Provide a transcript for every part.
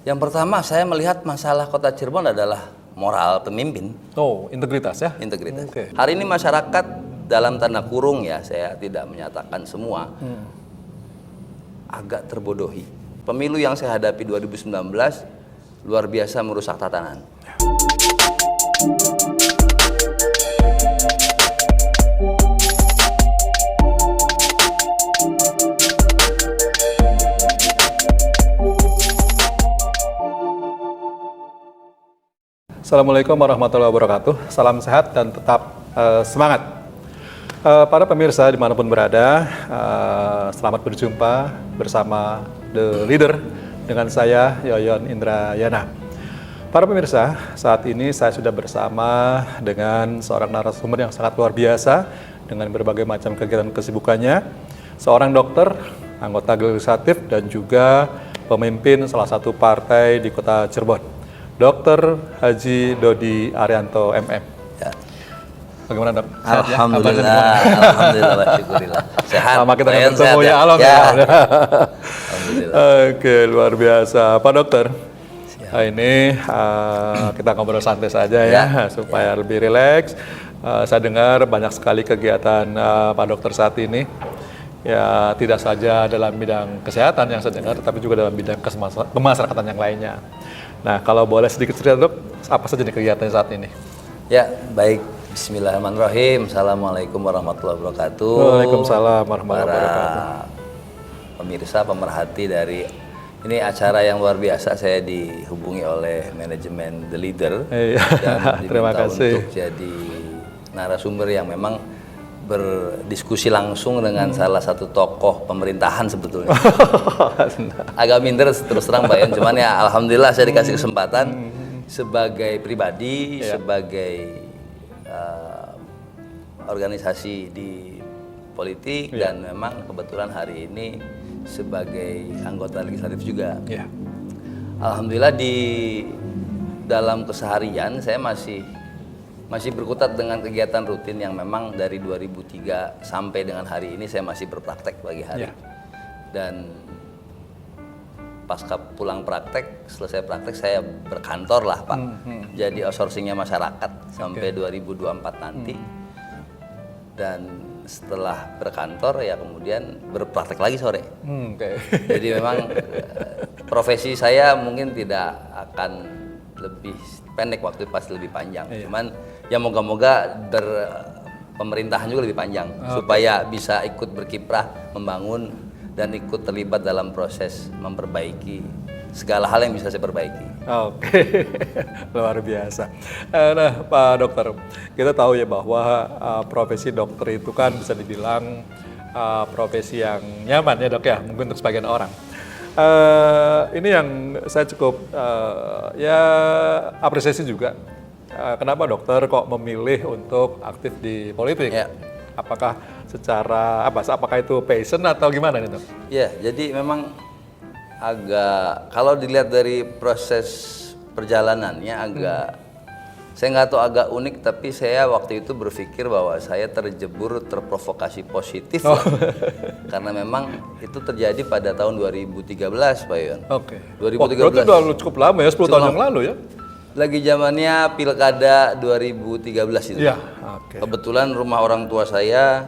Yang pertama saya melihat masalah Kota Cirebon adalah moral pemimpin. Oh, integritas ya? Integritas. Oke. Hari ini masyarakat dalam tanda kurung ya, saya tidak menyatakan semua, agak terbodohi. Pemilu yang saya hadapi 2019 luar biasa merusak tatanan. Assalamualaikum warahmatullahi wabarakatuh. Salam sehat dan tetap semangat. Para pemirsa dimanapun berada, selamat berjumpa bersama The Leader dengan saya Yoyon Indrayana. Para pemirsa, saat ini saya sudah bersama dengan seorang narasumber yang sangat luar biasa dengan berbagai macam kegiatan kesibukannya, seorang dokter, anggota legislatif dan juga pemimpin salah satu partai di Kota Cirebon. Dr. Haji Dodi Arianto MM. Ya. Bagaimana dok? Alhamdulillah, alhamdulillah, syukurillah. Sehat. Sama kita Bayan bertemu ya, sehat, Alom ya. ya. Alhamdulillah. Oke, luar biasa. Pak Dokter, ini kita ngobrol santai saja ya, supaya lebih rileks. Saya dengar banyak sekali kegiatan Pak Dokter saat ini. Ya, tidak saja dalam bidang kesehatan yang saya dengar, tapi juga dalam bidang kemasyarakatan yang lainnya. Nah, kalau boleh sedikit cerita dok, apa saja nih kegiatannya saat ini? Ya, baik. Bismillahirrahmanirrahim. Assalamualaikum warahmatullahi wabarakatuh. Waalaikumsalam warahmatullahi wabarakatuh. Para pemirsa, pemerhati dari ini acara yang luar biasa. Saya dihubungi oleh manajemen The Leader dan Terima diminta kasih. untuk jadi narasumber yang memang berdiskusi langsung dengan salah satu tokoh pemerintahan sebetulnya. Agak minder terus terang Mbak Yan, cuman ya alhamdulillah saya dikasih kesempatan sebagai pribadi, sebagai organisasi di politik dan memang kebetulan hari ini sebagai anggota legislatif juga. Alhamdulillah di dalam keseharian saya masih berkutat dengan kegiatan rutin yang memang dari 2003 sampai dengan hari ini saya masih berpraktek pagi hari. Dan pasca pulang praktek, selesai praktek saya berkantor lah Pak. Jadi outsourcingnya masyarakat sampai 2024 nanti. Dan setelah berkantor ya kemudian berpraktek lagi sore. Jadi memang profesi saya mungkin tidak akan lebih pendek, waktu pasti lebih panjang. Cuman ya moga-moga pemerintahan juga lebih panjang supaya bisa ikut berkiprah, membangun dan ikut terlibat dalam proses memperbaiki segala hal yang bisa saya perbaiki. Luar biasa. Nah, Pak Dokter, kita tahu ya bahwa profesi dokter itu kan bisa dibilang profesi yang nyaman ya dok ya, mungkin untuk sebagian orang. Ini yang saya cukup ya apresiasi juga. Kenapa dokter kok memilih untuk aktif di politik? Apakah secara apakah itu passion atau gimana nih dok? Ya, jadi memang agak kalau dilihat dari proses perjalanannya saya nggak tahu, agak unik, tapi saya waktu itu berpikir bahwa saya terprovokasi positif karena memang itu terjadi pada tahun 2013 Pak Yon. 2013. Berarti udah cukup lama ya, 10 tahun yang lalu ya? Lagi zamannya Pilkada 2013 itu. Kebetulan rumah orang tua saya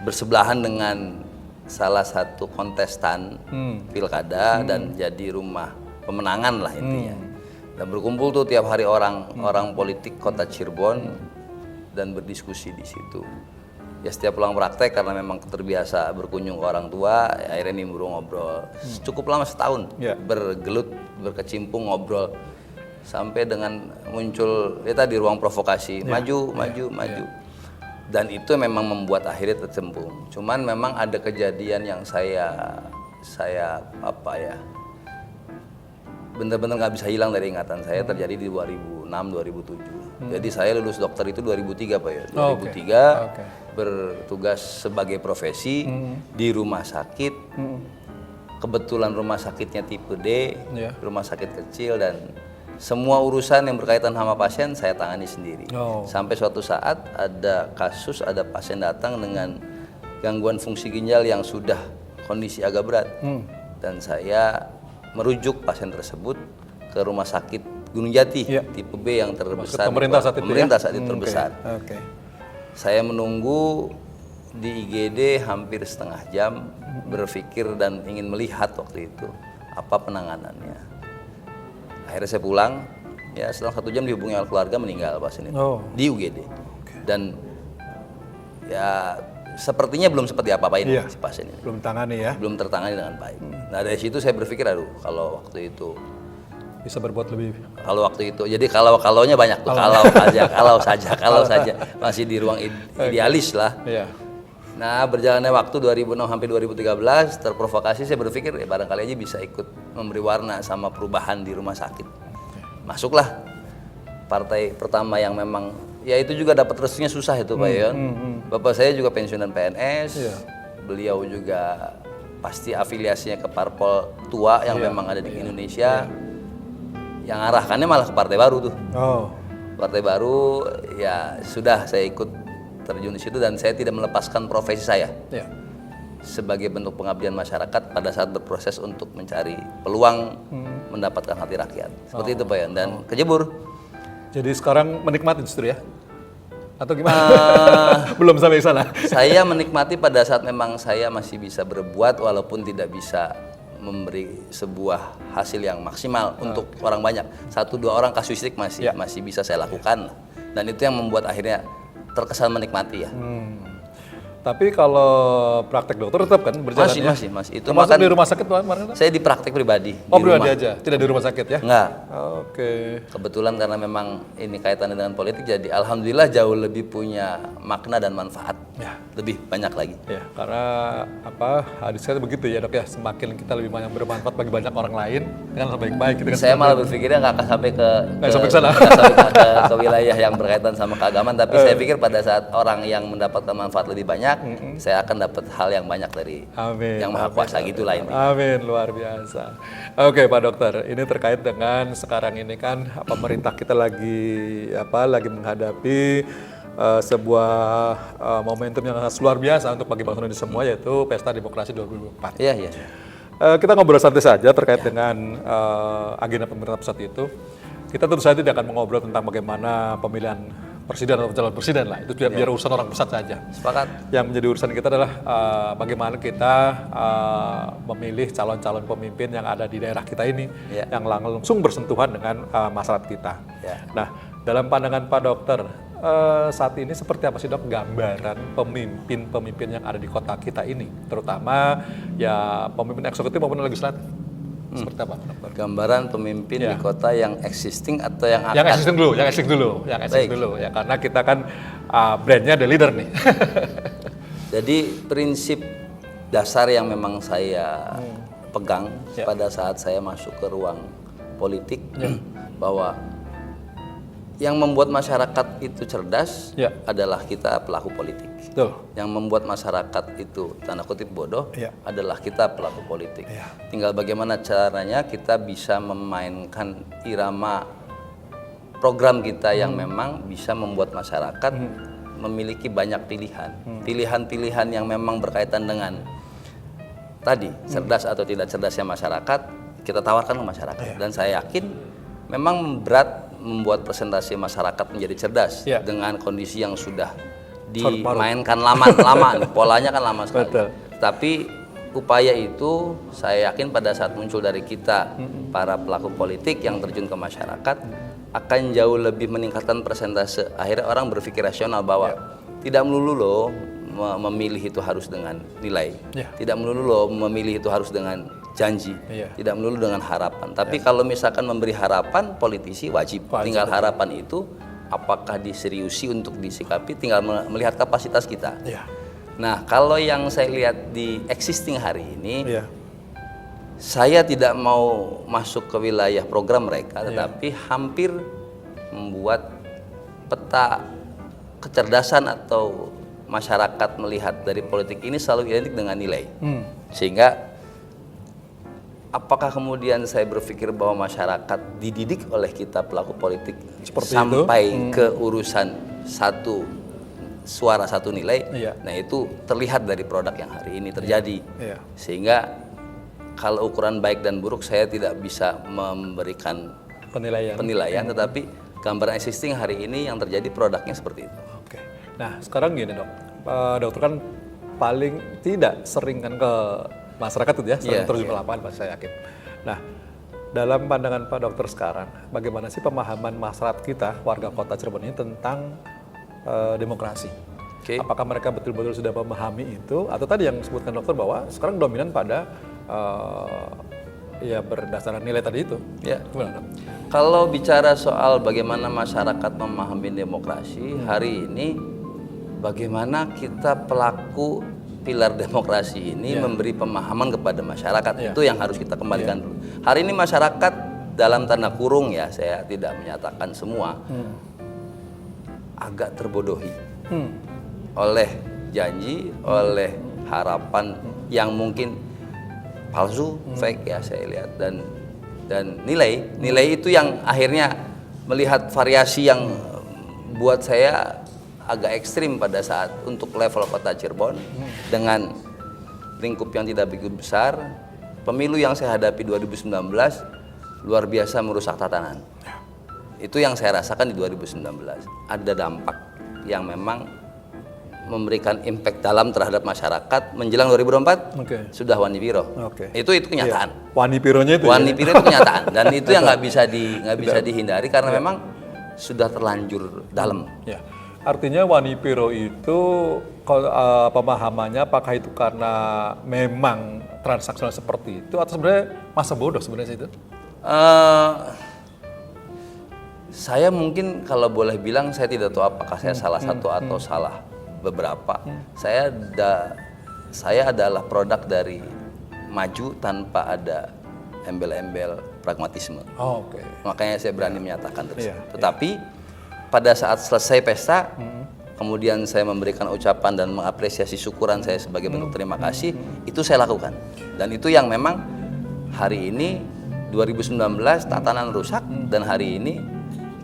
bersebelahan dengan salah satu kontestan Pilkada dan jadi rumah pemenangan lah intinya. Dan berkumpul tuh tiap hari orang politik Kota Cirebon dan berdiskusi di situ. Ya setiap pulang praktek karena memang terbiasa berkunjung ke orang tua, ya akhirnya nimbrung ngobrol. Cukup lama setahun bergelut, berkecimpung ngobrol sampai dengan muncul ya tadi ruang provokasi, maju. Dan itu memang membuat akhirnya tercembung. Cuman memang ada kejadian yang saya benar-benar nggak bisa hilang dari ingatan saya, terjadi di 2006-2007. Jadi saya lulus dokter itu 2003 Pak ya. 2003 bertugas sebagai profesi di rumah sakit. Kebetulan rumah sakitnya tipe D, rumah sakit kecil, dan semua urusan yang berkaitan sama pasien saya tangani sendiri. Sampai suatu saat ada kasus, ada pasien datang dengan gangguan fungsi ginjal yang sudah kondisi agak berat. Dan saya merujuk pasien tersebut ke rumah sakit Gunung Jati tipe B yang terbesar pemerintah saat itu terbesar. Okay. Saya menunggu di IGD hampir setengah jam berpikir dan ingin melihat waktu itu apa penanganannya. Akhirnya saya pulang, ya setelah 1 jam dihubungi oleh keluarga, meninggal pasien itu di UGD. Dan ya sepertinya belum seperti apa-apain si pasien ini. Belum tangani ya? Belum tertangani dengan baik. Nah dari situ saya berpikir, aduh kalau waktu itu bisa berbuat lebih. Kalau waktu itu, jadi kalau-kalaunya banyak tuh, kalau saja masih di ruang idealis lah. Nah berjalannya waktu 2006 sampai 2013 terprovokasi, saya berpikir ya barangkali aja bisa ikut memberi warna sama perubahan di rumah sakit. Masuklah partai pertama yang memang ya itu juga dapat restunya susah itu Pak Yon. Bapak saya juga pensiunan PNS, beliau juga pasti afiliasinya ke parpol tua yang memang ada di Indonesia. Yang arahkannya malah ke partai baru tuh. Partai baru ya sudah saya ikut terjun di situ dan saya tidak melepaskan profesi saya. Sebagai bentuk pengabdian masyarakat pada saat berproses untuk mencari peluang mendapatkan hati rakyat. Seperti itu Pak Yon, dan kejebur. Jadi sekarang menikmati justru ya? Atau gimana? Belum sampai sana. Saya menikmati pada saat memang saya masih bisa berbuat walaupun tidak bisa memberi sebuah hasil yang maksimal untuk orang banyak. 1-2 orang kasuistik masih bisa saya lakukan. Dan itu yang membuat akhirnya terkesan menikmati ya. Tapi kalau praktek dokter tetap kan berjalan masih. Itu termasuk di rumah sakit kemarin? Saya di praktek pribadi. Pribadi aja, tidak di rumah sakit ya? Enggak. Oke. Kebetulan karena memang ini kaitannya dengan politik, jadi alhamdulillah jauh lebih punya makna dan manfaat. Lebih banyak lagi. Ya, karena hadis saya begitu ya Dok ya, semakin kita lebih banyak bermanfaat bagi banyak orang lain dengan baik-baik. Gitu kan. Saya malah berpikirnya nggak akan sampai ke wilayah yang berkaitan sama keagamaan, tapi saya pikir pada saat orang yang mendapatkan manfaat lebih banyak, saya akan dapat hal yang banyak dari yang Maha Kuasa gitulah ini. Amin, luar biasa. Oke Pak Dokter, ini terkait dengan sekarang ini kan pemerintah kita lagi menghadapi sebuah momentum yang luar biasa untuk bagi bangsa Indonesia semua, yaitu Pesta Demokrasi 2024. Iya. Kita ngobrol santai saja terkait dengan agenda pemerintah pusat itu. Kita tentu saja tidak akan mengobrol tentang bagaimana pemilihan presiden atau calon presiden lah. Itu biar urusan orang pusat saja. Sepakat. Yang menjadi urusan kita adalah bagaimana kita memilih calon-calon pemimpin yang ada di daerah kita ini, yang langsung bersentuhan dengan masyarakat kita. Nah, dalam pandangan Pak Dokter, saat ini seperti apa sih Dok gambaran pemimpin-pemimpin yang ada di kota kita ini, terutama ya pemimpin eksekutif maupun legislatif? Seperti apa Dokter? Gambaran pemimpin di kota yang existing atau yang akan? Yang existing dulu ya, karena kita kan brandnya the leader nih. Jadi prinsip dasar yang memang saya pegang pada saat saya masuk ke ruang politik bahwa yang membuat masyarakat itu cerdas adalah kita pelaku politik. Yang membuat masyarakat itu tanda kutip bodoh adalah kita pelaku politik. Tinggal bagaimana caranya kita bisa memainkan irama program kita yang memang bisa membuat masyarakat memiliki banyak pilihan. Pilihan-pilihan yang memang berkaitan dengan tadi cerdas atau tidak cerdasnya masyarakat kita tawarkan ke masyarakat. Dan saya yakin memang berat membuat presentasi masyarakat menjadi cerdas dengan kondisi yang sudah dimainkan lama polanya kan lama sekali. Tapi upaya itu saya yakin pada saat muncul dari kita para pelaku politik yang terjun ke masyarakat akan jauh lebih meningkatkan persentase. Akhirnya orang berpikir rasional bahwa tidak melulu loh memilih itu harus dengan nilai, tidak melulu loh memilih itu harus dengan janji, tidak melulu dengan harapan. Tapi kalau misalkan memberi harapan, politisi wajib. Tinggal harapan itu apakah diseriusi untuk disikapi, tinggal melihat kapasitas kita. Nah, kalau yang saya lihat di existing hari ini, saya tidak mau masuk ke wilayah program mereka, tetapi hampir membuat peta kecerdasan atau masyarakat melihat dari politik ini selalu identik dengan nilai. Sehingga apakah kemudian saya berpikir bahwa masyarakat dididik oleh kita pelaku politik seperti sampai ke urusan satu suara satu nilai, nah itu terlihat dari produk yang hari ini terjadi. Sehingga kalau ukuran baik dan buruk saya tidak bisa memberikan penilaian, tetapi gambaran existing hari ini yang terjadi produknya seperti itu. Oke. Nah sekarang gini dok, dokter kan paling tidak sering kan ke masyarakat itu ya, sering terjun ke lapangan Pak, saya yakin. Nah dalam pandangan Pak Dokter sekarang, bagaimana sih pemahaman masyarakat kita, warga kota Cirebon ini tentang demokrasi? Apakah mereka betul-betul sudah memahami itu, atau tadi yang disebutkan dokter bahwa sekarang dominan pada ya berdasarkan nilai tadi itu? Ya. Gimana, Dok? Kalau bicara soal bagaimana masyarakat memahami demokrasi, hari ini bagaimana kita pelaku pilar demokrasi ini memberi pemahaman kepada masyarakat, itu yang harus kita kembalikan dulu. Hari ini masyarakat dalam tanda kurung ya, saya tidak menyatakan semua, agak terbodohi oleh janji, oleh harapan yang mungkin palsu, fake ya saya lihat, dan nilai itu yang akhirnya melihat variasi yang buat saya agak ekstrim pada saat untuk level kota Cirebon dengan lingkup yang tidak begitu besar. Pemilu yang saya hadapi 2019 luar biasa merusak tatanan. Itu yang saya rasakan di 2019. Ada dampak yang memang memberikan impact dalam terhadap masyarakat menjelang 2024 sudah Wani Piro. Itu kenyataan. Wani Pironya itu. Wani Piro itu kenyataan dan itu yang nggak bisa dihindari karena memang sudah terlanjur dalam. Ya. Artinya Wani Piro itu pemahamannya apakah itu karena memang transaksional seperti itu atau sebenarnya masa bodoh sebenarnya itu? Saya mungkin kalau boleh bilang saya tidak tahu apakah saya salah satu atau salah beberapa. Saya adalah produk dari maju tanpa ada embel-embel pragmatisme. Makanya saya berani menyatakan tersebut. Tetapi pada saat selesai pesta, kemudian saya memberikan ucapan dan mengapresiasi syukuran saya sebagai bentuk terima kasih, itu saya lakukan. Dan itu yang memang hari ini 2019 tatanan rusak dan hari ini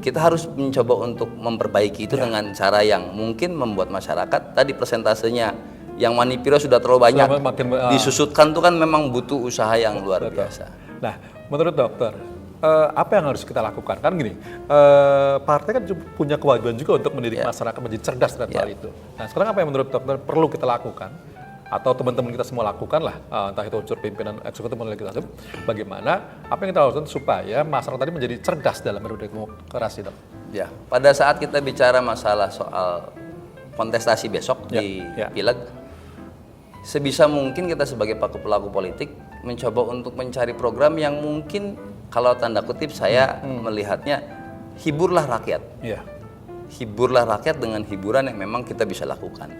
kita harus mencoba untuk memperbaiki itu dengan cara yang mungkin membuat masyarakat tadi persentasenya yang Wani Piro sudah terlalu banyak disusutkan itu kan memang butuh usaha yang luar biasa. Nah, menurut dokter, apa yang harus kita lakukan? Kan gini, partai kan punya kewajiban juga untuk mendidik masyarakat menjadi cerdas terhadap hal itu. Nah, sekarang apa yang menurut dokter perlu kita lakukan? Atau teman-teman kita semua lakukan lah, entah itu unsur pimpinan eksekutif maupun legislatif, bagaimana apa yang kita lakukan supaya masyarakat tadi menjadi cerdas dalam berdemokrasi, Dok? Ya, pada saat kita bicara masalah soal kontestasi besok di Pileg, sebisa mungkin kita sebagai pelaku politik mencoba untuk mencari program yang mungkin kalau tanda kutip saya melihatnya hiburlah rakyat. Hiburlah rakyat dengan hiburan yang memang kita bisa lakukan.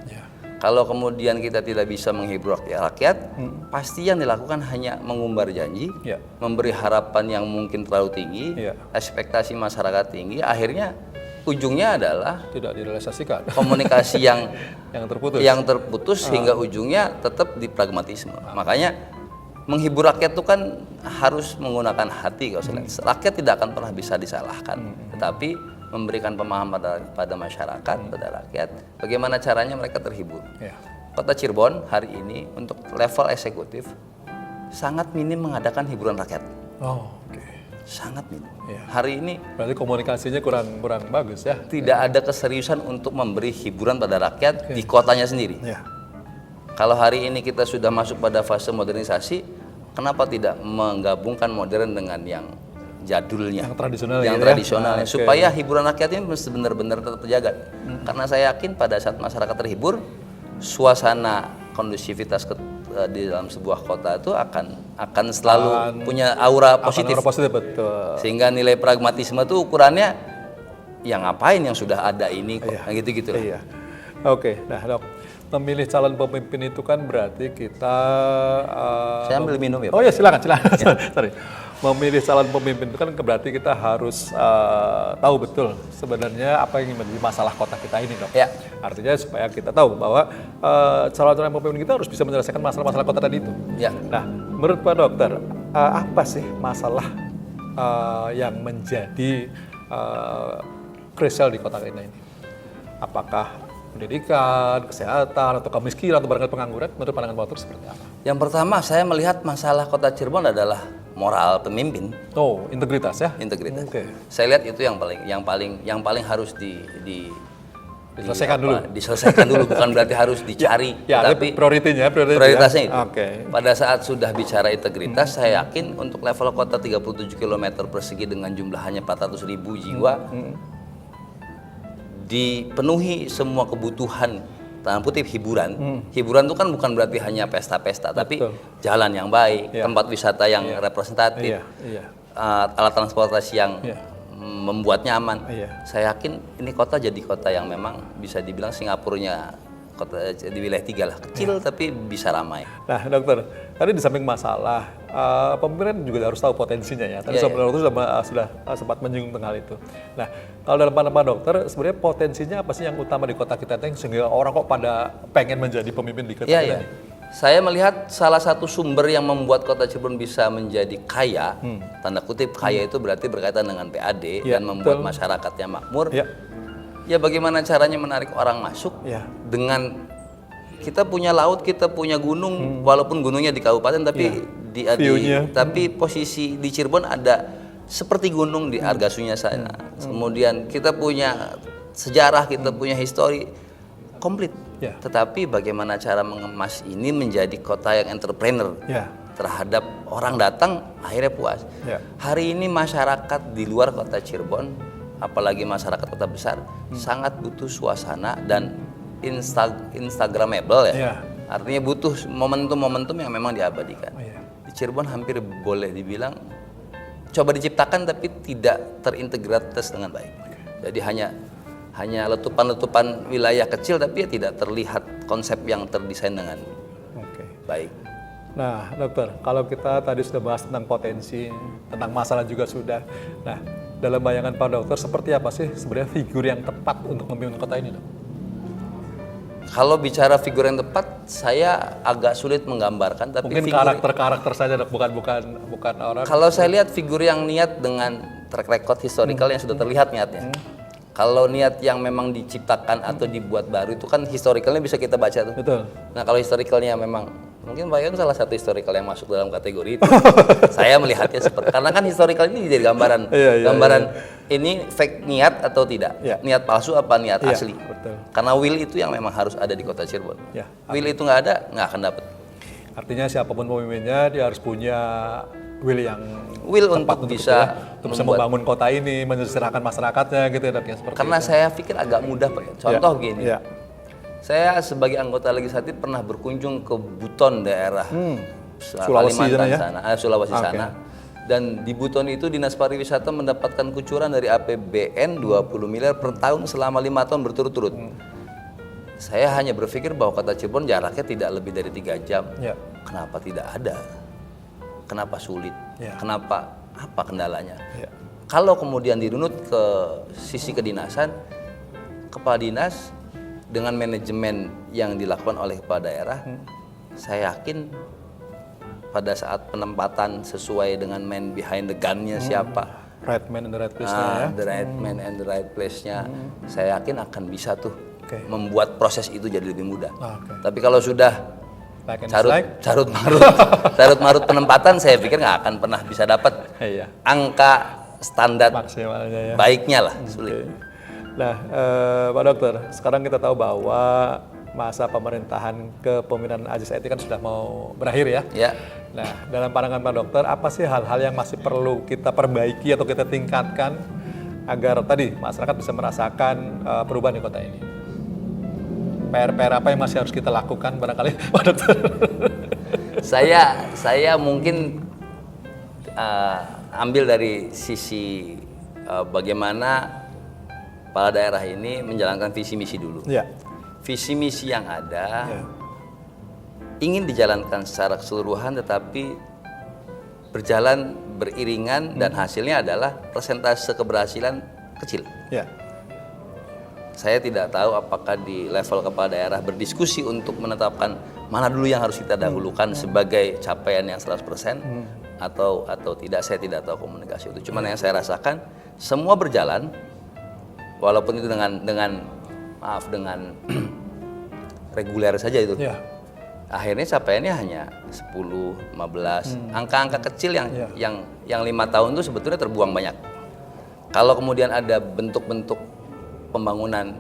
Kalau kemudian kita tidak bisa menghibur rakyat, pasti yang dilakukan hanya mengumbar janji, memberi harapan yang mungkin terlalu tinggi, ekspektasi masyarakat tinggi, akhirnya ujungnya adalah tidak direalisasikan. Komunikasi yang terputus sehingga ujungnya tetap di pragmatisme. Makanya menghibur rakyat itu kan harus menggunakan hati. Rakyat tidak akan pernah bisa disalahkan, tetapi memberikan pemahaman pada masyarakat, pada rakyat, bagaimana caranya mereka terhibur. Kota Cirebon hari ini untuk level eksekutif sangat minim mengadakan hiburan rakyat. Sangat minim. Hari ini berarti komunikasinya kurang bagus ya. Tidak ada keseriusan untuk memberi hiburan pada rakyat di kotanya sendiri. Kalau hari ini kita sudah masuk pada fase modernisasi, kenapa tidak menggabungkan modern dengan yang jadulnya, yang tradisionalnya, supaya hiburan rakyat ini benar-benar tetap terjaga. Karena saya yakin pada saat masyarakat terhibur, suasana kondusivitas di dalam sebuah kota itu akan selalu punya aura positif. Betul. Sehingga nilai pragmatisme itu ukurannya yang ngapain yang sudah ada ini kok, gitu-gitu. Oke, nah Dok, memilih calon pemimpin itu kan berarti kita saya ambil minum ya. Oh ya, silakan. Sorry. Memilih calon pemimpin itu kan berarti kita harus tahu betul sebenarnya apa yang menjadi masalah kota kita ini, Dok. Artinya supaya kita tahu bahwa calon-calon pemimpin kita harus bisa menyelesaikan masalah-masalah kota tadi itu. Nah, menurut Pak Dokter, apa sih masalah yang menjadi krusial di kota kita ini? Apakah pendidikan, kesehatan, atau kemiskinan, atau barangkali pengangguran, menurut pandangan Pak Dokter seperti apa? Yang pertama saya melihat masalah Kota Cirebon adalah moral pemimpin, Oh, integritas ya? integritas. Oke. Saya lihat itu yang paling harus Diselesaikan dulu. diselesaikan dulu, bukan berarti harus dicari, Ya, tapi prioritasnya prioritasnya ya? itu. Oke. Pada saat sudah bicara integritas, saya yakin untuk level kota 37 km persegi dengan jumlah hanya 400.000 jiwa, dipenuhi semua kebutuhan, tanda kutip hiburan. Hiburan itu kan bukan berarti hanya pesta-pesta, tapi Betul. jalan yang baik, Iya. tempat wisata yang representatif, Iya, iya. alat transportasi yang Iya. membuat nyaman. Iya. Saya yakin ini kota jadi kota yang memang bisa dibilang Singapurnya kota di wilayah 3 lah, kecil tapi bisa ramai. Nah, dokter, tadi di samping masalah, pemimpin juga harus tahu potensinya ya. Tadi Iya, dokter sudah sempat menyinggung tentang hal itu. Nah, kalau dalam pandangan dokter, sebenarnya potensinya apa sih yang utama di kota kita ini sehingga orang kok pada pengen menjadi pemimpin di kota Iya, kita iya. ini? Saya melihat salah satu sumber yang membuat kota Cirebon bisa menjadi kaya, tanda kutip kaya itu berarti berkaitan dengan PAD Iya, dan membuat betul. masyarakatnya makmur. Ya, Ya bagaimana caranya menarik orang masuk ya, dengan kita punya laut, kita punya gunung, walaupun gunungnya di kabupaten tapi View-nya. tapi posisi di Cirebon ada seperti gunung di Argasunya sana. Kemudian kita punya sejarah, kita punya histori komplit. Ya. Tetapi bagaimana cara mengemas ini menjadi kota yang entrepreneur ya, terhadap orang datang akhirnya puas. ya. Hari ini masyarakat di luar kota Cirebon, apalagi masyarakat kota besar, sangat butuh suasana dan instagramable ya. Ya. Artinya butuh momentum-momentum yang memang diabadikan. Oh, iya. Di Cirebon hampir boleh dibilang coba diciptakan tapi tidak terintegratis dengan baik. Jadi hanya letupan-letupan wilayah kecil tapi ya tidak terlihat konsep yang terdesain dengan Oke. baik. Nah, dokter, kalau kita tadi sudah bahas tentang potensi, tentang masalah juga sudah. Nah, dalam bayangan Pak Dokter, seperti apa sih sebenarnya figur yang tepat untuk memimpin kota ini, dok? Kalau bicara figur yang tepat, saya agak sulit menggambarkan. Tapi Mungkin karakter-karakter saja, dok, bukan orang. kalau saya lihat figur yang niat dengan track record historical yang sudah terlihat niatnya. Kalau niat yang memang diciptakan atau dibuat baru itu kan historicalnya bisa kita baca tuh. Betul. Nah kalau historicalnya memang mungkin Pak Yon salah satu historical yang masuk dalam kategori itu. Saya melihatnya seperti karena kan historical ini jadi gambaran, gambaran ini fake niat atau tidak, Iya. niat palsu apa niat Iya, asli. betul. Karena will itu yang memang harus ada di kota Cirebon. Ya. Will itu nggak ada, nggak akan dapet. Artinya siapapun pemimpinnya dia harus punya will yang Will tepat untuk bisa untuk bisa membangun kota ini, mensejahterakan masyarakatnya gitu ya, dok, ya, seperti Karena itu. saya pikir agak mudah Pak Yon. Contoh begini. Iya. Saya sebagai anggota legislatif pernah berkunjung ke Buton daerah Sulawesi Kalimantan sana ya? sana, Sulawesi Oke. sana. Dan di Buton itu Dinas Pariwisata mendapatkan kucuran dari APBN 20 miliar per tahun selama 5 tahun berturut-turut. Saya hanya berpikir bahwa kota Cirebon jaraknya tidak lebih dari 3 jam. Ya. Kenapa tidak ada? Kenapa sulit? Ya. Kenapa? Apa kendalanya? Ya. Kalau kemudian dirunut ke sisi kedinasan, kepala dinas dengan manajemen yang dilakukan oleh kepala daerah, saya yakin pada saat penempatan sesuai dengan man behind the gun-nya siapa, Right man in the right place-nya ya. the right man and the right place-nya, saya yakin akan bisa tuh Oke. membuat proses itu jadi lebih mudah. Oke. Tapi kalau sudah Like and carut marut penempatan, saya pikir nggak akan pernah bisa dapat Iya. angka standar Maksimalnya ya. baiknya lah, sulit. Nah, Pak Dokter, sekarang kita tahu bahwa masa pemerintahan kepemimpinan Aziz Saidi kan sudah mau berakhir ya. Ya. Nah, dalam pandangan Pak Dokter, apa sih hal-hal yang masih perlu kita perbaiki atau kita tingkatkan agar tadi masyarakat bisa merasakan perubahan di kota ini? PR-PR apa yang masih harus kita lakukan barangkali, Pak Dokter? Saya mungkin ambil dari sisi bagaimana kepala daerah ini menjalankan visi misi dulu. Ya. Visi misi yang ada Ya. ingin dijalankan secara keseluruhan, tetapi berjalan beriringan dan hasilnya adalah persentase keberhasilan kecil. Ya. Saya tidak tahu apakah di level kepala daerah berdiskusi untuk menetapkan mana dulu yang harus kita dahulukan sebagai capaian yang 100% atau tidak. Saya tidak tahu komunikasi itu. Cuman yang saya rasakan semua berjalan walaupun itu dengan reguler saja itu. Ya. Akhirnya capaiannya hanya 10, 15, angka-angka kecil yang 5 tahun itu sebetulnya terbuang banyak. Kalau kemudian ada bentuk-bentuk pembangunan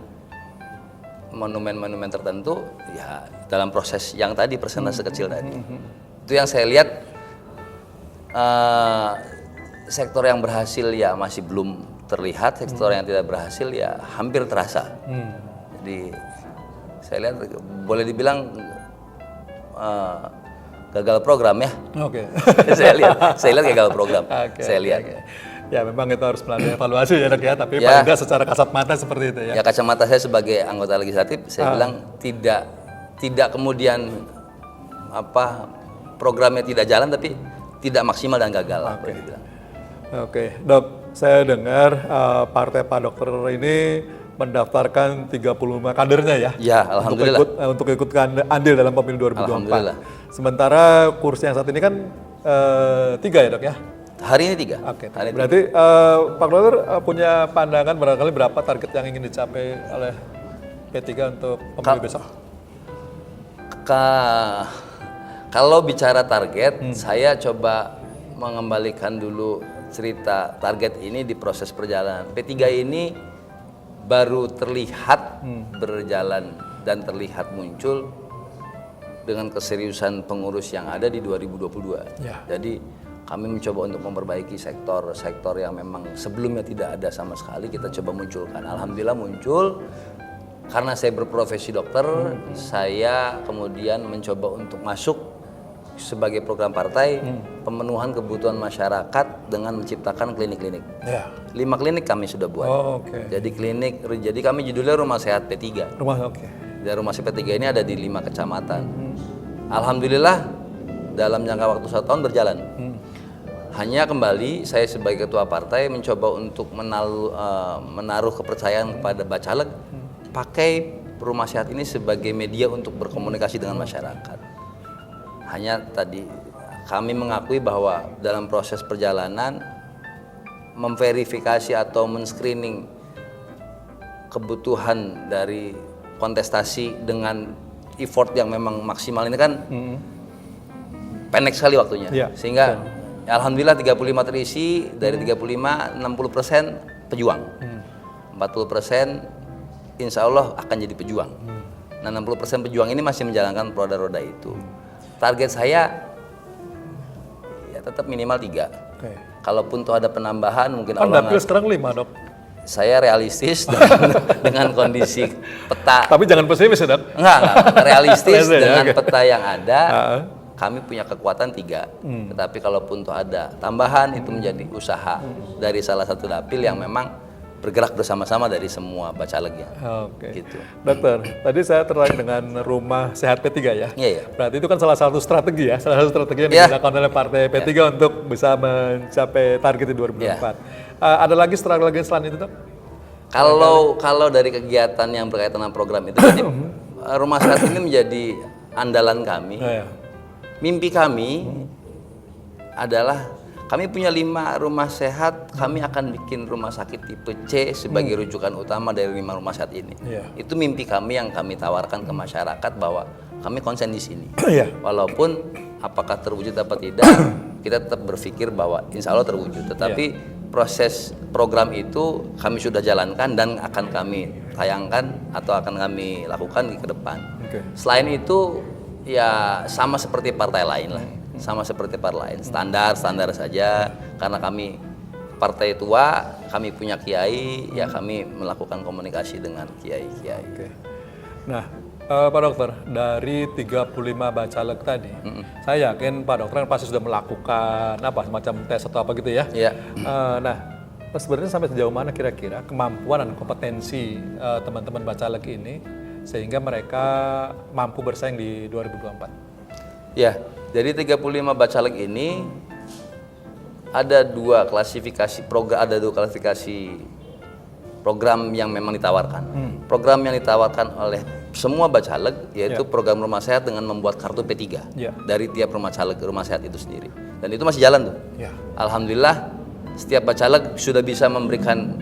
monumen-monumen tertentu, ya dalam proses yang tadi persentase kecil tadi, itu yang saya lihat sektor yang berhasil ya masih belum terlihat, sektor yang tidak berhasil ya hampir terasa. Jadi saya lihat boleh dibilang gagal program ya. Oke. saya lihat gagal program. Saya lihat. Ya memang itu harus melalui evaluasi ya Dok ya, tapi Ya. paling tidak secara kasat mata seperti itu ya. Ya kacamata saya sebagai anggota legislatif, saya bilang tidak kemudian programnya tidak jalan, tapi tidak maksimal dan gagal. boleh dibilang. Oke, Dok, saya dengar partai Pak Dokter ini mendaftarkan 35 kadernya ya. Ya, alhamdulillah. Untuk ikut andil dalam pemilu 2024. Alhamdulillah. Sementara kursi yang saat ini kan 3 ya Dok ya? Hari ini 3. Oke, berarti Pak Dokter punya pandangan barangkali berapa target yang ingin dicapai oleh P3 untuk pemilu besok? Kalau bicara target, saya coba mengembalikan dulu cerita target ini di proses perjalanan. P3 ini baru terlihat berjalan dan terlihat muncul dengan keseriusan pengurus yang ada di 2022. Ya. Jadi kami mencoba untuk memperbaiki sektor-sektor yang memang sebelumnya tidak ada sama sekali, kita coba munculkan. Alhamdulillah muncul. Karena saya berprofesi dokter, saya kemudian mencoba untuk masuk sebagai program partai pemenuhan kebutuhan masyarakat dengan menciptakan klinik-klinik. Ya. 5 klinik kami sudah buat. Oh, oke. Jadi kami judulnya Rumah Sehat P3. Oke. Dan Rumah Sehat P3 ini ada di 5 kecamatan. Alhamdulillah dalam jangka waktu 1 tahun berjalan. Hanya kembali saya sebagai ketua partai mencoba untuk menaruh kepercayaan kepada Bacalek, pakai Rumah Sehat ini sebagai media untuk berkomunikasi dengan masyarakat. Hanya tadi kami mengakui bahwa dalam proses perjalanan memverifikasi atau men-screening kebutuhan dari kontestasi dengan effort yang memang maksimal ini kan pendek sekali waktunya. Ya, sehingga alhamdulillah 35 terisi, dari 35 60% pejuang. 40% insya Allah akan jadi pejuang. Nah 60% pejuang ini masih menjalankan roda-roda itu. Target saya ya tetap minimal 3. Oke. Kalaupun tuh ada penambahan mungkin Kan Allah dapil sekarang 5 Dok. saya realistis dengan kondisi peta. Tapi jangan pesimis ya Dok. Enggak, realistis Oke. dengan peta yang ada. Kami punya kekuatan 3, tetapi kalaupun tuh ada tambahan itu menjadi usaha dari salah satu dapil yang memang bergerak bersama-sama dari semua bacalegnya. Oke. Gitu. Dokter, tadi saya tertarik dengan Rumah Sehat P3 ya. Iya, iya. Berarti itu kan salah satu strategi ya, salah satu strategi yang Iya. digunakan oleh Partai P3 untuk bisa mencapai target di 2024. Iya. Ada lagi strategi selain itu Dok? Kalau dari kegiatan yang berkaitan dengan program itu, jadi, Rumah Sehat ini menjadi andalan kami. Iya. Mimpi kami adalah kami punya 5 rumah sehat, kami akan bikin rumah sakit tipe C sebagai rujukan utama dari 5 rumah sehat ini. Iya. Itu mimpi kami yang kami tawarkan ke masyarakat bahwa kami konsen di sini. Iya. Walaupun apakah terwujud apa tidak, kita tetap berpikir bahwa insya Allah terwujud. Tetapi proses program itu kami sudah jalankan dan akan kami tayangkan atau akan kami lakukan ke depan. Oke. Selain itu ya sama seperti partai lain lah, sama seperti partai lain, standar saja. Karena kami partai tua, kami punya kiai, ya kami melakukan komunikasi dengan kiai-kiai. Oke. Nah, Pak Dokter, dari 35 bacaleg tadi, saya yakin Pak Dokter kan pasti sudah melakukan semacam tes atau apa gitu ya. Iya. Nah, sebenarnya sampai sejauh mana kira-kira kemampuan dan kompetensi teman-teman bacaleg ini sehingga mereka mampu bersaing di 2024? Ya, dari 35 bacaleg ini ada 2 klasifikasi program yang memang ditawarkan. Program yang ditawarkan oleh semua bacaleg yaitu program rumah sehat dengan membuat kartu P3 dari tiap rumah sehat itu sendiri. Dan itu masih jalan tuh. Alhamdulillah setiap bacaleg sudah bisa memberikan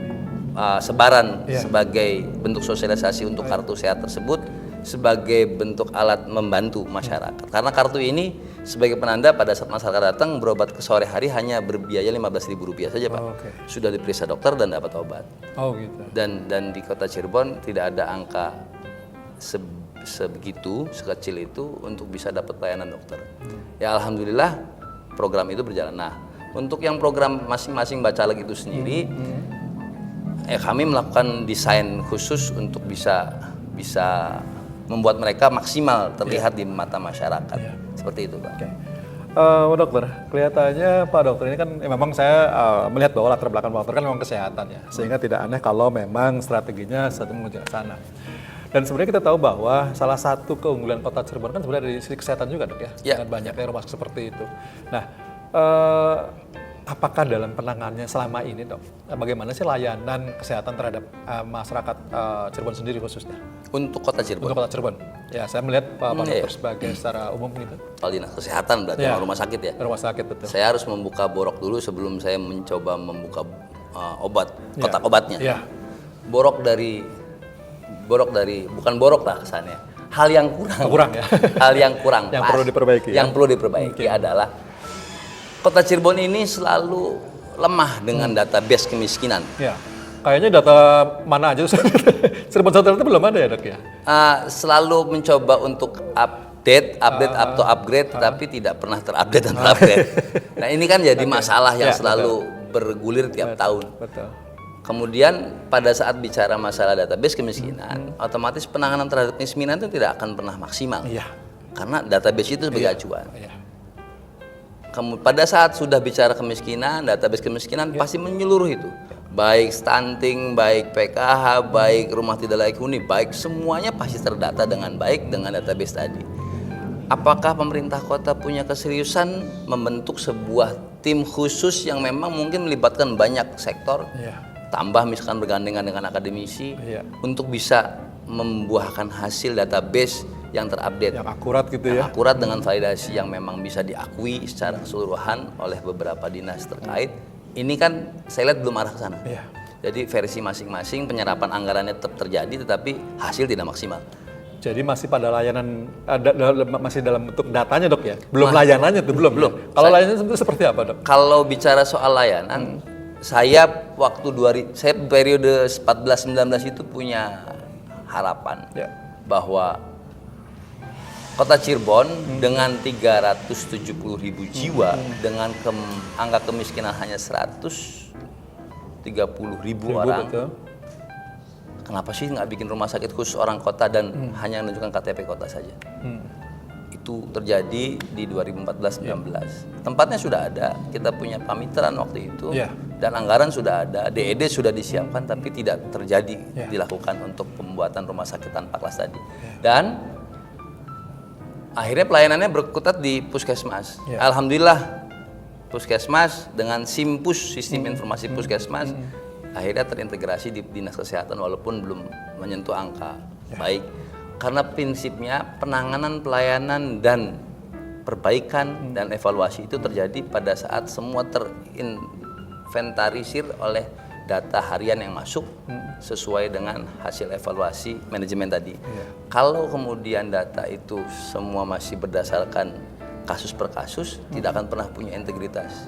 sebaran sebagai bentuk sosialisasi untuk kartu sehat tersebut sebagai bentuk alat membantu masyarakat. Karena kartu ini sebagai penanda pada saat masyarakat datang berobat ke sore hari hanya berbiaya Rp15.000 saja, Pak. Sudah diperiksa dokter dan dapat obat. Gitu. Dan di Kota Cirebon tidak ada angka sebegitu, sekecil itu untuk bisa dapat pelayanan dokter. Ya alhamdulillah program itu berjalan. Nah, untuk yang program masing-masing Bacalek itu sendiri, kami melakukan desain khusus untuk bisa membuat mereka maksimal terlihat di mata masyarakat. Seperti itu, Pak. Pak Dokter, kelihatannya Pak Dokter ini kan memang saya melihat bahwa latar belakang Pak Dokter kan memang kesehatan ya, sehingga tidak aneh kalau memang strateginya satu menuju ke sana. Dan sebenarnya kita tahu bahwa salah satu keunggulan Kota Cirebon kan sebenarnya dari sisi kesehatan juga, Dok ya, dengan banyaknya rumah sakit seperti itu. Nah, apakah dalam penanganannya selama ini, Dok, bagaimana sih layanan kesehatan terhadap masyarakat Cirebon sendiri khususnya? Untuk Kota Cirebon? Untuk Kota Cirebon. Ya, saya melihat Pak Dokter sebagai secara umum gitu. Kalau dinas kesehatan berarti rumah sakit ya? Rumah sakit, betul. Saya harus membuka borok dulu sebelum saya mencoba membuka kotak obatnya. Borok dari bukan borok lah kesannya. Hal yang kurang ya. Hal yang kurang yang perlu diperbaiki. Yang perlu diperbaiki adalah Kota Cirebon ini selalu lemah dengan database kemiskinan. Ya. Kayaknya data mana aja Cirebon Satu itu belum ada ya, Dok ya? Selalu mencoba untuk update atau upgrade, tetapi tidak pernah terupdate dan terupdate. Nah ini kan jadi masalah yang selalu bergulir tiap tahun. Betul. Kemudian pada saat bicara masalah database kemiskinan, otomatis penanganan terhadap kemiskinan itu tidak akan pernah maksimal. Karena database itu sebagai acuan. Pada saat sudah bicara kemiskinan, database kemiskinan pasti menyeluruh itu. Baik stunting, baik PKH, baik rumah tidak layak huni, baik semuanya pasti terdata dengan baik dengan database tadi. Apakah pemerintah kota punya keseriusan membentuk sebuah tim khusus yang memang mungkin melibatkan banyak sektor? Tambah misalkan bergandengan dengan akademisi untuk bisa membuahkan hasil database yang terupdate, yang akurat gitu yang akurat dengan validasi yang memang bisa diakui secara keseluruhan oleh beberapa dinas terkait. Ini kan saya lihat belum arah ke sana. Jadi versi masing-masing penyerapan anggarannya tetap terjadi, tetapi hasil tidak maksimal. Jadi masih pada layanan, masih dalam bentuk datanya, Dok ya? Belum layanannya tuh, belum. Kalau layanannya itu seperti apa, Dok? Kalau bicara soal layanan, saya saya periode 14-19 itu punya harapan bahwa Kota Cirebon dengan 370.000 jiwa dengan angka kemiskinan hanya 130.000 orang. Betul. Kenapa sih nggak bikin rumah sakit khusus orang kota dan hanya menunjukkan KTP kota saja? Itu terjadi di 2014-19. Tempatnya sudah ada, kita punya pamitraan waktu itu, dan anggaran sudah ada, DED sudah disiapkan, tapi tidak terjadi dilakukan untuk pembuatan rumah sakit tanpa kelas tadi. Dan akhirnya pelayanannya berkutat di puskesmas. Alhamdulillah puskesmas dengan Simpus, sistem informasi puskesmas, akhirnya terintegrasi di dinas kesehatan walaupun belum menyentuh angka baik. Karena prinsipnya penanganan, pelayanan, dan perbaikan dan evaluasi itu terjadi pada saat semua terinventarisir oleh data harian yang masuk sesuai dengan hasil evaluasi manajemen tadi. Kalau kemudian data itu semua masih berdasarkan kasus per kasus, tidak akan pernah punya integritas.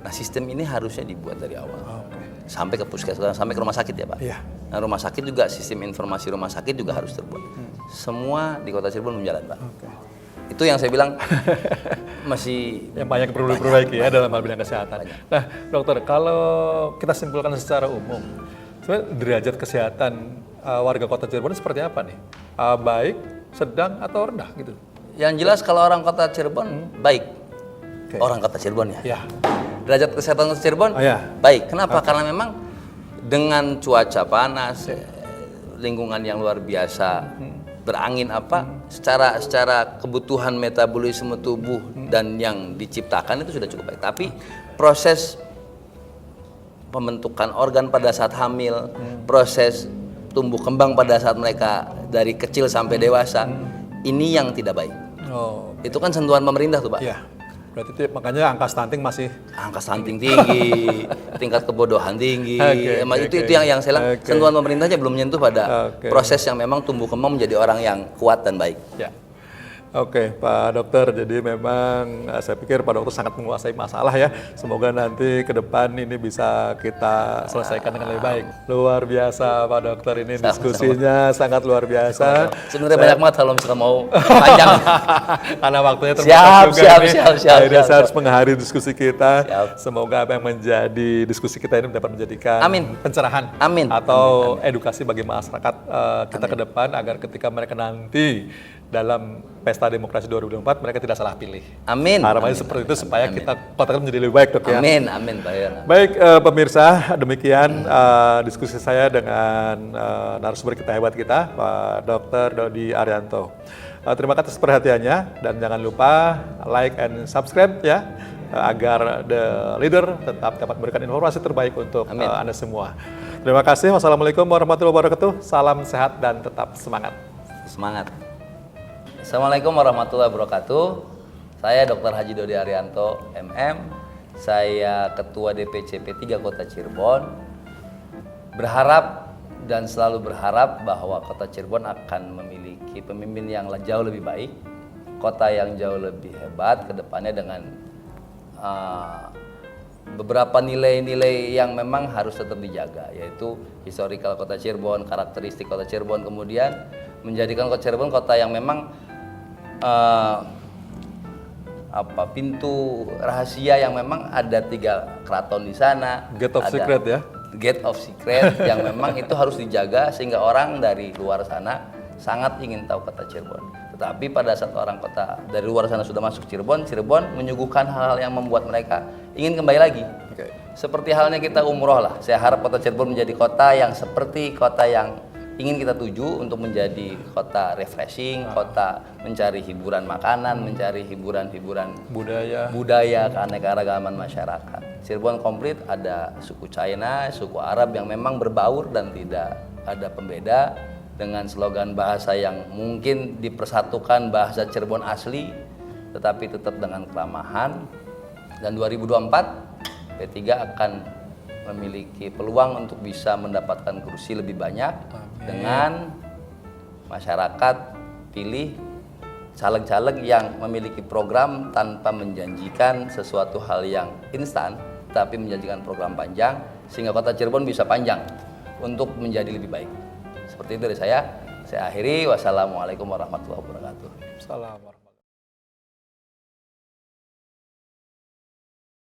Nah, sistem ini harusnya dibuat dari awal. Sampai ke puskesmas, sampai ke rumah sakit ya, Pak. Nah, rumah sakit juga, sistem informasi rumah sakit juga harus terbuat. Semua di Kota Cirebon berjalan, Pak. Itu yang saya bilang masih yang banyak perlu diperbaiki ya dalam hal bidang kesehatan. Nah, Dokter, kalau kita simpulkan secara umum, sebenarnya derajat kesehatan warga Kota Cirebon seperti apa nih? Baik, sedang, atau rendah gitu? Yang jelas kalau orang Kota Cirebon baik. Orang Kota Cirebon ya. Derajat kesehatan Kota Cirebon baik. Kenapa? Karena memang dengan cuaca panas, lingkungan yang luar biasa, berangin secara kebutuhan metabolisme tubuh dan yang diciptakan itu sudah cukup baik. Tapi proses pembentukan organ pada saat hamil, proses tumbuh kembang pada saat mereka dari kecil sampai dewasa, ini yang tidak baik. Itu kan sentuhan pemerintah tuh, Pak. Berarti itu makanya angka stunting masih Angka stunting tinggi, tingkat kebodohan tinggi. Itu yang saya bilang, sentuhan pemerintahnya belum menyentuh pada proses yang memang tumbuh kembang menjadi orang yang kuat dan baik. Ya. Oke, Pak Dokter. Jadi memang saya pikir Pak Dokter sangat menguasai masalah ya. Semoga nanti ke depan ini bisa kita selesaikan dengan lebih baik. Luar biasa Pak Dokter, ini diskusinya sangat luar biasa. Sebenarnya banyak banget kalau misalkan mau panjang. Karena waktunya terbatas juga ini. Akhirnya saya harus mengakhiri diskusi kita. Semoga apa yang menjadi diskusi kita ini dapat menjadikan pencerahan atau edukasi bagi masyarakat kita ke depan, agar ketika mereka nanti dalam Pesta Demokrasi 2024 mereka tidak salah pilih. Amin. Harapannya seperti itu supaya kita kota menjadi lebih baik, Dok ya. Amin, amin Pak Yono. Baik pemirsa, demikian diskusi saya dengan narasumber kita hebat kita, Pak Dr. Dodi Arianto. Terima kasih atas perhatiannya, dan jangan lupa like and subscribe ya, agar The Leader tetap dapat memberikan informasi terbaik untuk Anda semua. Terima kasih. Wassalamualaikum warahmatullahi wabarakatuh. Salam sehat dan tetap semangat. Semangat. Assalamualaikum warahmatullahi wabarakatuh. Saya Dr. Haji Dodi Arianto, MM. Saya Ketua DPC P3 Kota Cirebon. Berharap dan selalu berharap bahwa Kota Cirebon akan memiliki pemimpin yang jauh lebih baik, kota yang jauh lebih hebat ke depannya dengan beberapa nilai-nilai yang memang harus tetap dijaga, yaitu historical Kota Cirebon, karakteristik Kota Cirebon, kemudian menjadikan Kota Cirebon kota yang memang pintu rahasia yang memang ada 3 keraton di sana. Gate of secret ya. Gate of secret yang memang itu harus dijaga sehingga orang dari luar sana sangat ingin tahu Kota Cirebon. Tetapi pada saat orang kota dari luar sana sudah masuk Cirebon, Cirebon menyuguhkan hal-hal yang membuat mereka ingin kembali lagi. Seperti halnya kita umroh lah. Saya harap Kota Cirebon menjadi kota yang seperti kota yang ingin kita tuju, untuk menjadi kota refreshing, kota mencari hiburan makanan, mencari hiburan-hiburan budaya, keanekaragaman masyarakat. Cirebon komplit, ada suku China, suku Arab yang memang berbaur dan tidak ada pembeda, dengan slogan bahasa yang mungkin dipersatukan, bahasa Cirebon asli, tetapi tetap dengan keramahan. Dan 2024 P3 akan memiliki peluang untuk bisa mendapatkan kursi lebih banyak. Dengan masyarakat pilih caleg-caleg yang memiliki program tanpa menjanjikan sesuatu hal yang instan, tapi menjanjikan program panjang sehingga Kota Cirebon bisa panjang untuk menjadi lebih baik. Seperti itu dari saya akhiri. Wassalamualaikum warahmatullahi wabarakatuh. Salam.